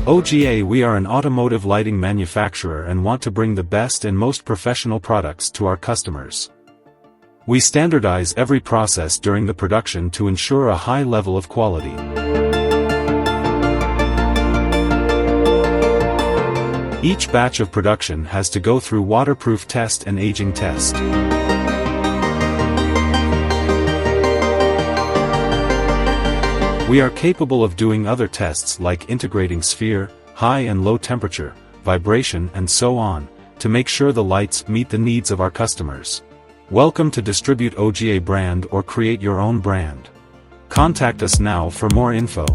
OGA. We are an automotive lighting manufacturer and want to bring the best and most professional products to our customers. We standardize every process during the production to ensure a high level of quality. Each batch of production has to go through waterproof test and aging test. We are capable of doing other tests like integrating sphere, high and low temperature, vibration and so on, to make sure the lights meet the needs of our customers. Welcome to distribute OGA brand or create your own brand. Contact us now for more info.